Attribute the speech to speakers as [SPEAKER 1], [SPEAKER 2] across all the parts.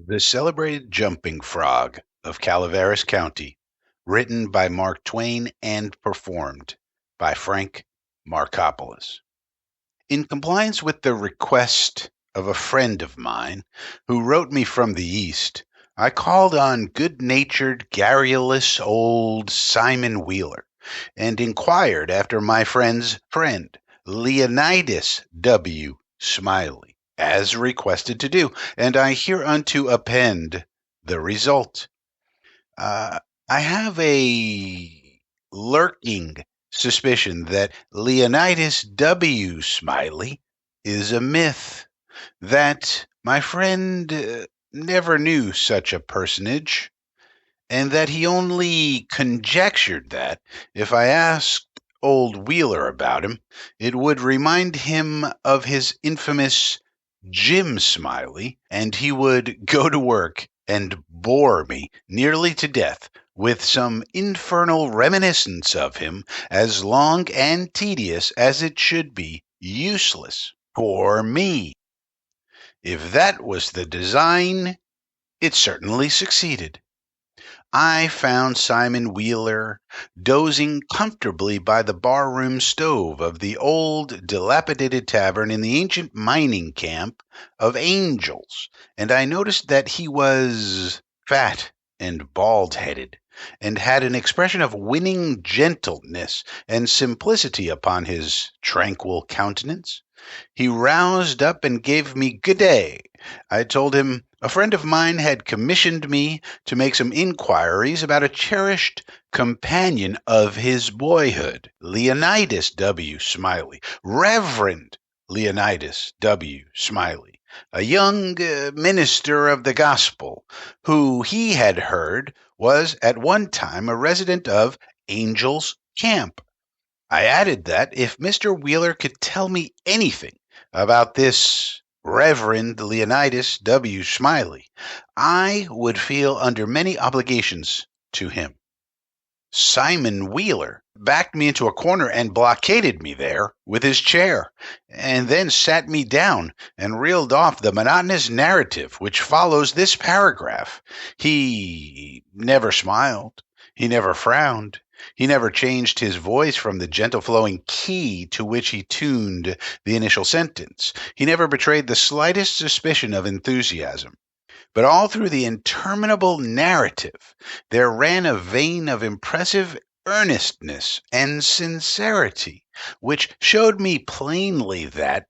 [SPEAKER 1] The Celebrated Jumping Frog of Calaveras County, written by Mark Twain and performed by Frank Marcopolos. In compliance with the request of a friend of mine who wrote me from the East, I called on good-natured, garrulous old Simon Wheeler and inquired after my friend's friend, Leonidas W. Smiley, as requested to do, and I hereunto append the result. I have a lurking suspicion that Leonidas W. Smiley is a myth, that my friend never knew such a personage, and that he only conjectured that if I asked old Wheeler about him, it would remind him of his infamous Jim Smiley, and he would go to work and bore me nearly to death with some infernal reminiscence of him, as long and tedious as it should be useless for me. If that was the design, it certainly succeeded. I found Simon Wheeler dozing comfortably by the barroom stove of the old dilapidated tavern in the ancient mining camp of Angels, and I noticed that he was fat and bald-headed, and had an expression of winning gentleness and simplicity upon his tranquil countenance. He roused up and gave me good day. I told him a friend of mine had commissioned me to make some inquiries about a cherished companion of his boyhood, Leonidas W. Smiley, Reverend Leonidas W. Smiley, a young minister of the gospel, who he had heard was at one time a resident of Angel's Camp. I added that if Mr. Wheeler could tell me anything about this Reverend Leonidas W. Smiley, I would feel under many obligations to him. Simon Wheeler backed me into a corner and blockaded me there with his chair, and then sat me down and reeled off the monotonous narrative which follows this paragraph. He never smiled. He never frowned. He never changed his voice from the gentle flowing key to which he tuned the initial sentence. He never betrayed the slightest suspicion of enthusiasm. But all through the interminable narrative, there ran a vein of impressive earnestness and sincerity, which showed me plainly that,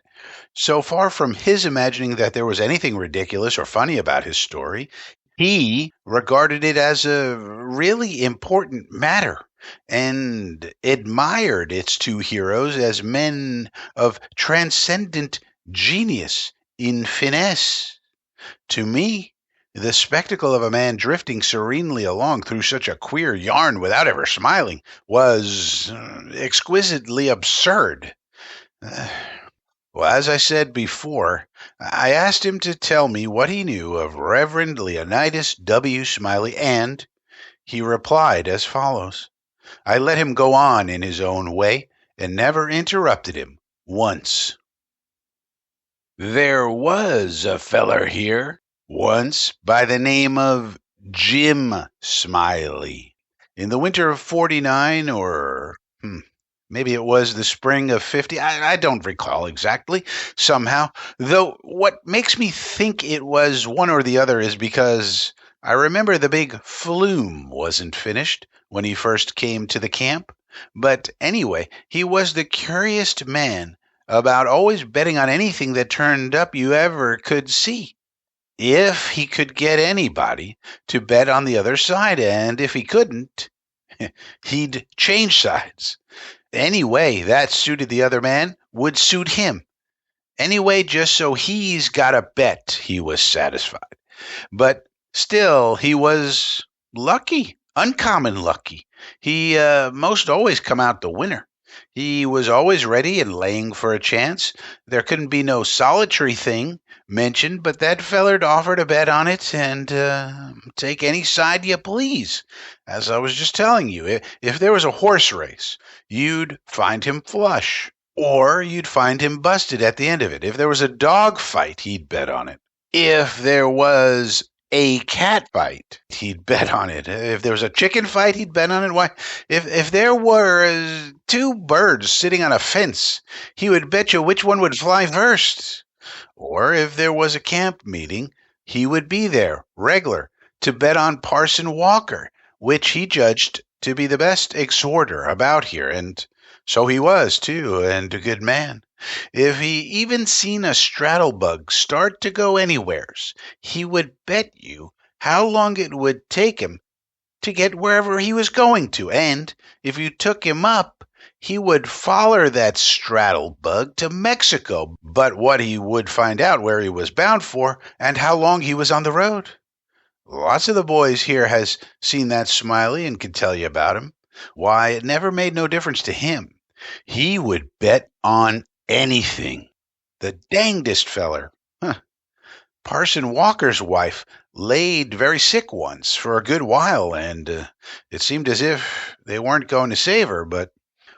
[SPEAKER 1] so far from his imagining that there was anything ridiculous or funny about his story, he regarded it as a really important matter and admired its two heroes as men of transcendent genius in finesse. To me, the spectacle of a man drifting serenely along through such a queer yarn without ever smiling was exquisitely absurd. Well, as I said before, I asked him to tell me what he knew of Reverend Leonidas W. Smiley, and he replied as follows. I let him go on in his own way and never interrupted him once. There was a feller here once by the name of Jim Smiley. In the winter of 49 or maybe it was the spring of 50. I don't recall exactly, somehow. Though what makes me think it was one or the other is because I remember the big flume wasn't finished when he first came to the camp. But anyway, he was the curiousest man about always betting on anything that turned up you ever could see. If he could get anybody to bet on the other side, and if he couldn't, he'd change sides. Any way that suited the other man would suit him. Anyway, just so he's got a bet, he was satisfied. But still, he was lucky, uncommon lucky. He most always come out the winner. He was always ready and laying for a chance. There couldn't be no solitary thing mentioned, but that feller'd offer to bet on it and take any side you please. As I was just telling you, if there was a horse race, you'd find him flush, or you'd find him busted at the end of it. If there was a dog fight, he'd bet on it. If there was a cat fight, he'd bet on it. If there was a chicken fight, he'd bet on it. Why, if there were two birds sitting on a fence, he would bet you which one would fly first. Or if there was a camp meeting, he would be there, regular, to bet on Parson Walker, which he judged to be the best exhorter about here, and so he was, too, and a good man. If he even seen a straddlebug start to go anywheres, he would bet you how long it would take him to get wherever he was going to, and if you took him up, he would foller that straddlebug to Mexico, but what he would find out where he was bound for and how long he was on the road. Lots of the boys here has seen that Smiley and can tell you about him. Why, it never made no difference to him. He would bet on anything. The dangdest feller. Parson Walker's wife laid very sick once for a good while, and it seemed as if they weren't going to save her, but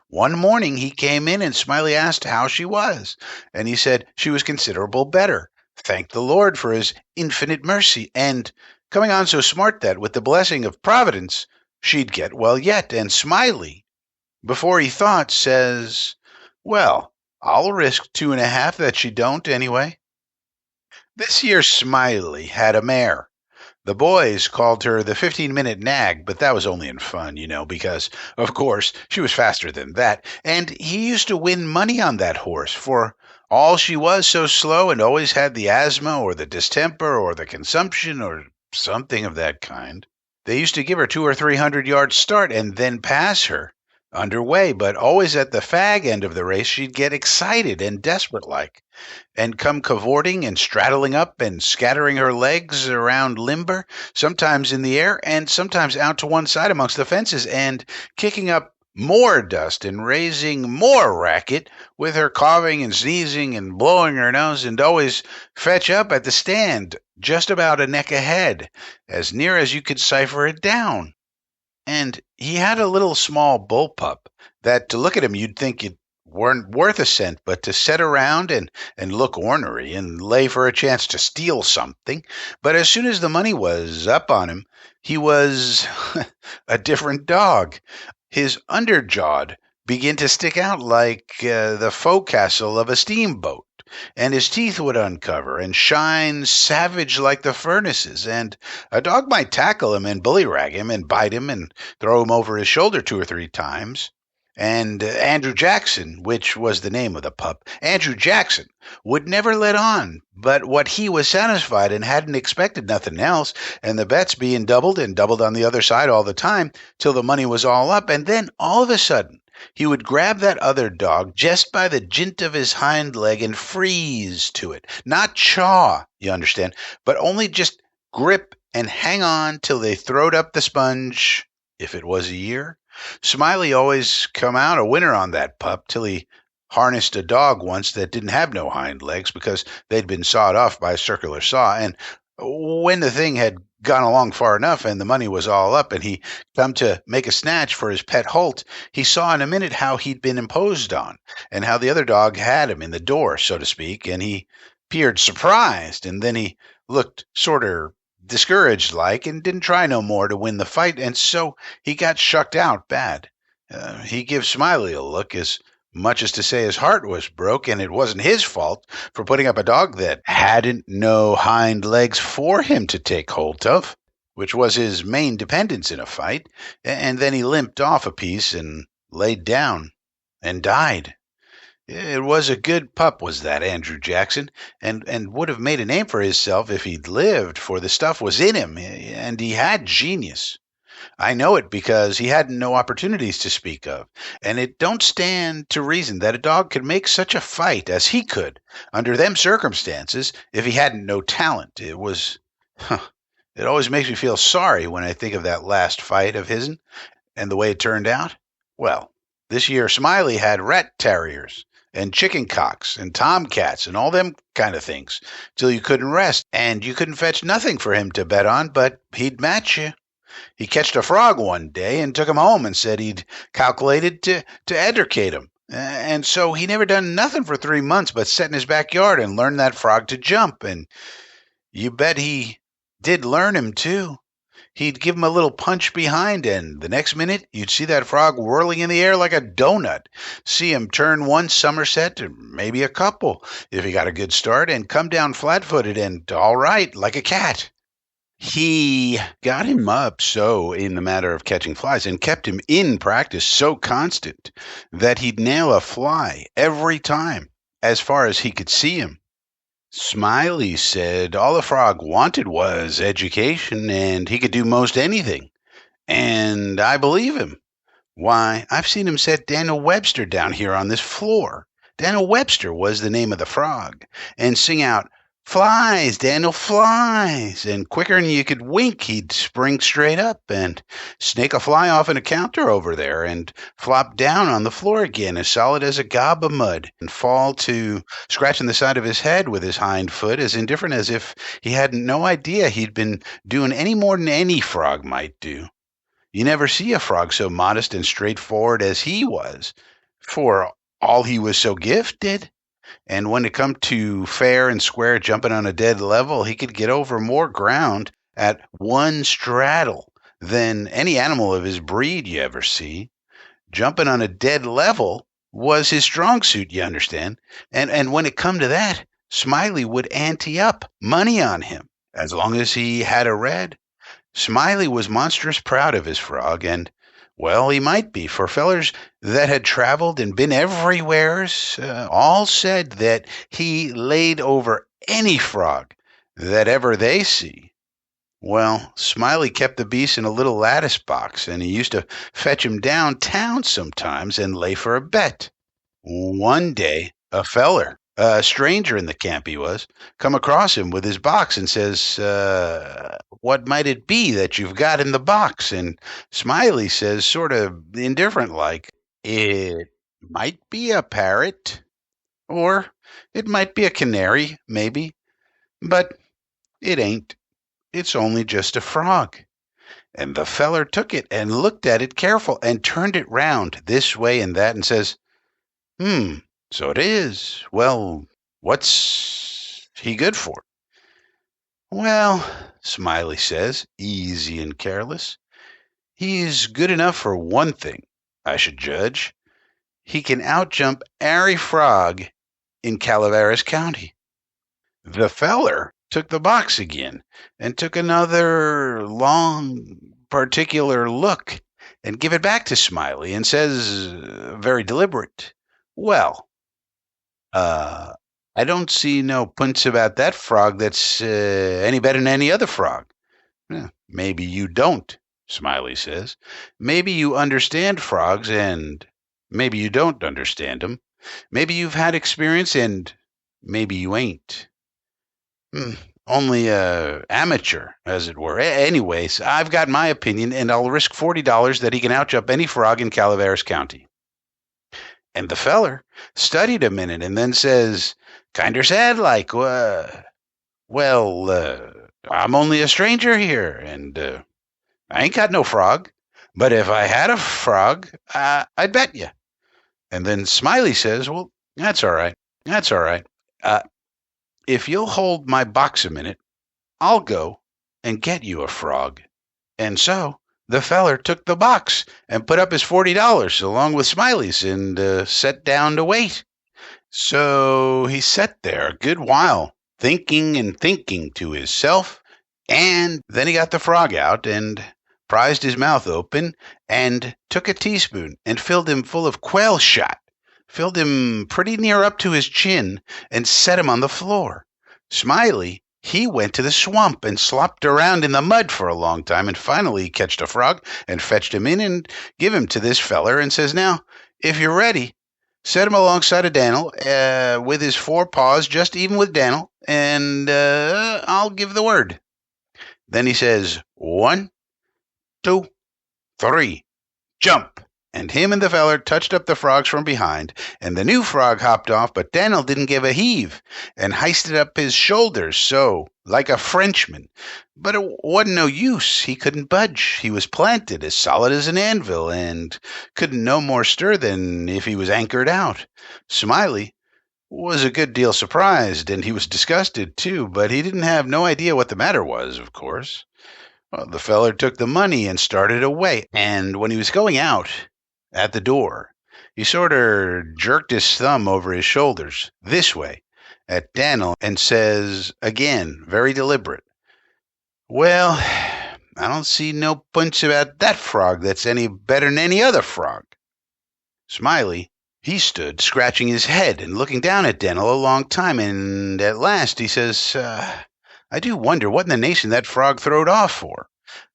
[SPEAKER 1] one morning he came in and Smiley asked how she was, and he said she was considerable better. Thanked the Lord for his infinite mercy, and coming on so smart that, with the blessing of Providence, she'd get well yet, and Smiley, before he thought, says, "Well, I'll risk 2.5 that she don't, anyway." This year Smiley had a mare. The boys called her the 15-minute nag, but that was only in fun, because, of course, she was faster than that, and he used to win money on that horse, for all she was so slow and always had the asthma or the distemper or the consumption or something of that kind. They used to give her 200 or 300 yards start and then pass her underway, but always at the fag end of the race she'd get excited and desperate like, and come cavorting and straddling up and scattering her legs around limber, sometimes in the air and sometimes out to one side amongst the fences, and kicking up more dust and raising more racket with her coughing and sneezing and blowing her nose, and always fetch up at the stand just about a neck ahead, as near as you could cipher it down. And he had a little small bullpup that to look at him you'd think it weren't worth a cent, but to set around and look ornery and lay for a chance to steal something. But as soon as the money was up on him, he was a different dog. His underjawed began to stick out like the forecastle of a steamboat, and his teeth would uncover and shine savage like the furnaces, and a dog might tackle him and bullyrag him and bite him and throw him over his shoulder 2 or 3 times. And Andrew Jackson, which was the name of the pup, Andrew Jackson, would never let on but what he was satisfied and hadn't expected nothing else, and the bets being doubled and doubled on the other side all the time till the money was all up, and then all of a sudden he would grab that other dog just by the jint of his hind leg and freeze to it. Not chaw, you understand, but only just grip and hang on till they throwed up the sponge, if it was a year. Smiley always come out a winner on that pup till he harnessed a dog once that didn't have no hind legs because they'd been sawed off by a circular saw, and when the thing had gone along far enough and the money was all up and he come to make a snatch for his pet Holt, he saw in a minute how he'd been imposed on and how the other dog had him in the door, so to speak, and he peered surprised, and then he looked sorter discouraged like and didn't try no more to win the fight, and so he got shucked out bad. He give Smiley a look as much as to say his heart was broke, and it wasn't his fault for putting up a dog that hadn't no hind legs for him to take hold of, which was his main dependence in a fight, and then he limped off a piece and laid down and died. It was a good pup, was that Andrew Jackson, and would have made a name for himself if he'd lived, for the stuff was in him, and he had genius. I know it because he hadn't no opportunities to speak of, and it don't stand to reason that a dog could make such a fight as he could under them circumstances if he hadn't no talent. It always makes me feel sorry when I think of that last fight of his'n and the way it turned out. Well, this year Smiley had rat terriers and chicken cocks and tomcats and all them kind of things till you couldn't rest, and you couldn't fetch nothing for him to bet on, but he'd match you. He catched a frog one day and took him home and said he'd calculated to educate him. And so he never done nothing for 3 months but set in his backyard and learn that frog to jump. And you bet he Did learn him, too. He'd give him a little punch behind, and the next minute you'd see that frog whirling in the air like a donut. See him turn one somerset, or maybe a couple, if he got a good start, and come down flat-footed and all right, like a cat. He got him up so in the matter of catching flies and kept him in practice so constant that he'd nail a fly every time as far as he could see him. Smiley said all the frog wanted was education and he could do most anything. And I believe him. Why, I've seen him set Daniel Webster down here on this floor. Daniel Webster was the name of the frog, and sing out, "Flies, Daniel, flies!" And quicker'n you could wink, he'd spring straight up and snake a fly off in a counter over there and flop down on the floor again as solid as a gob of mud and fall to scratching the side of his head with his hind foot as indifferent as if he hadn't no idea he'd been doing any more than any frog might do. You never see a frog so modest and straightforward as he was, for all he was so gifted. And when it come to fair and square jumping on a dead level, he could get over more ground at one straddle than any animal of his breed you ever see. Jumping on a dead level was his strong suit, you understand. And when it come to that, Smiley would ante up money on him as long as he had a red. Smiley was monstrous proud of his frog, and, well, he might be, for fellers that had traveled and been everywheres all said that he laid over any frog that ever they see. Well, Smiley kept the beast in a little lattice box, and he used to fetch him downtown sometimes and lay for a bet. One day, a feller, a stranger in the camp he was, come across him with his box and says, "What might it be that you've got in the box?" And Smiley says, sort of indifferent like, "It might be a parrot, or it might be a canary, maybe, but it ain't. It's only just a frog." And the feller took it and looked at it careful and turned it round this way and that and says, "So it is. Well, what's he good for?" "Well," Smiley says, easy and careless, "he's good enough for one thing, I should judge. He can outjump ary frog in Calaveras County." The feller took the box again and took another long, particular look and give it back to Smiley and says, very deliberate, "Well, I don't see no punts about that frog that's any better than any other frog." "Maybe you don't," Smiley says. "Maybe you understand frogs, and maybe you don't understand 'em. Maybe you've had experience, and maybe you ain't. Only a amateur, as it were. Anyways, I've got my opinion, and I'll risk $40 that he can outjump any frog in Calaveras County." And the feller studied a minute and then says, kinder sad like, "Well, I'm only a stranger here, and I ain't got no frog. But if I had a frog, I'd bet you." And then Smiley says, "Well, that's all right. That's all right. If you'll hold my box a minute, I'll go and get you a frog." And so the feller took the box and put up his $40 along with Smiley's and set down to wait. So he sat there a good while, thinking and thinking to hisself, and then he got the frog out and prized his mouth open and took a teaspoon and filled him full of quail shot, filled him pretty near up to his chin, and set him on the floor. Smiley, he went to the swamp and slopped around in the mud for a long time, and finally he catched a frog and fetched him in and give him to this feller and says, "Now, if you're ready, set him alongside of Daniel with his 4 paws just even with Daniel, and I'll give the word." Then he says, "1, 2, 3, jump." And him and the feller touched up the frogs from behind, and the new frog hopped off, but Daniel didn't give a heave, and histed up his shoulders so, like a Frenchman. But it wasn't no use. He couldn't budge. He was planted as solid as an anvil, and couldn't no more stir than if he was anchored out. Smiley was a good deal surprised, and he was disgusted too, but he didn't have no idea what the matter was, of course. Well, the feller took the money and started away, and when he was going out at the door, he sorter jerked his thumb over his shoulders this way at Daniel and says again, very deliberate, "Well, I don't see no punch about that frog that's any better than any other frog." Smiley, he stood scratching his head and looking down at Daniel a long time, and at last he says, "I do wonder what in the nation that frog throwed off for.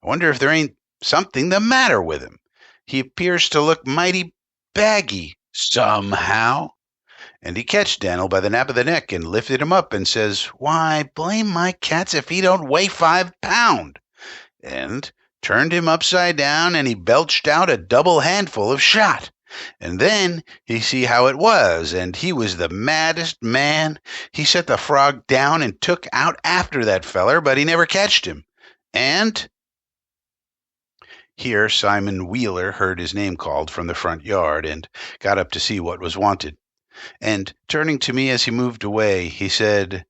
[SPEAKER 1] I wonder if there ain't something the matter with him. He appears to look mighty baggy somehow." And he catched Daniel by the nape of the neck and lifted him up and says, "Why, blame my cats if he don't weigh 5 pound," and turned him upside down, and he belched out a double handful of shot. And then he see how it was, and he was the maddest man. He set the frog down and took out after that feller, but he never catched him. And here Simon Wheeler heard his name called from the front yard and got up to see what was wanted. And turning to me as he moved away, he said,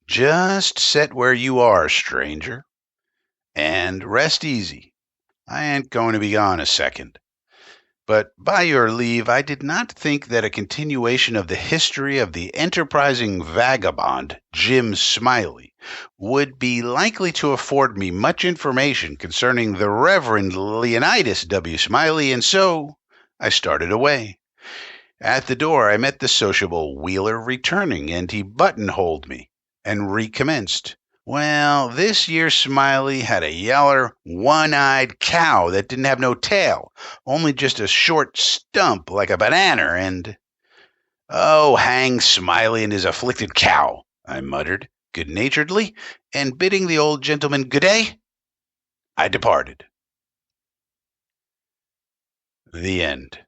[SPEAKER 1] "Just set where you are, stranger, and rest easy. I ain't going to be gone a second." But by your leave, I did not think that a continuation of the history of the enterprising vagabond, Jim Smiley, would be likely to afford me much information concerning the Reverend Leonidas W. Smiley, and so I started away. At the door, I met the sociable Wheeler returning, and he buttonholed me and recommenced. "Well, this year Smiley had a yaller, one-eyed cow that didn't have no tail, only just a short stump like a banana, and—" "Oh, hang Smiley and his afflicted cow," I muttered good-naturedly, and bidding the old gentleman good day, I departed. The end.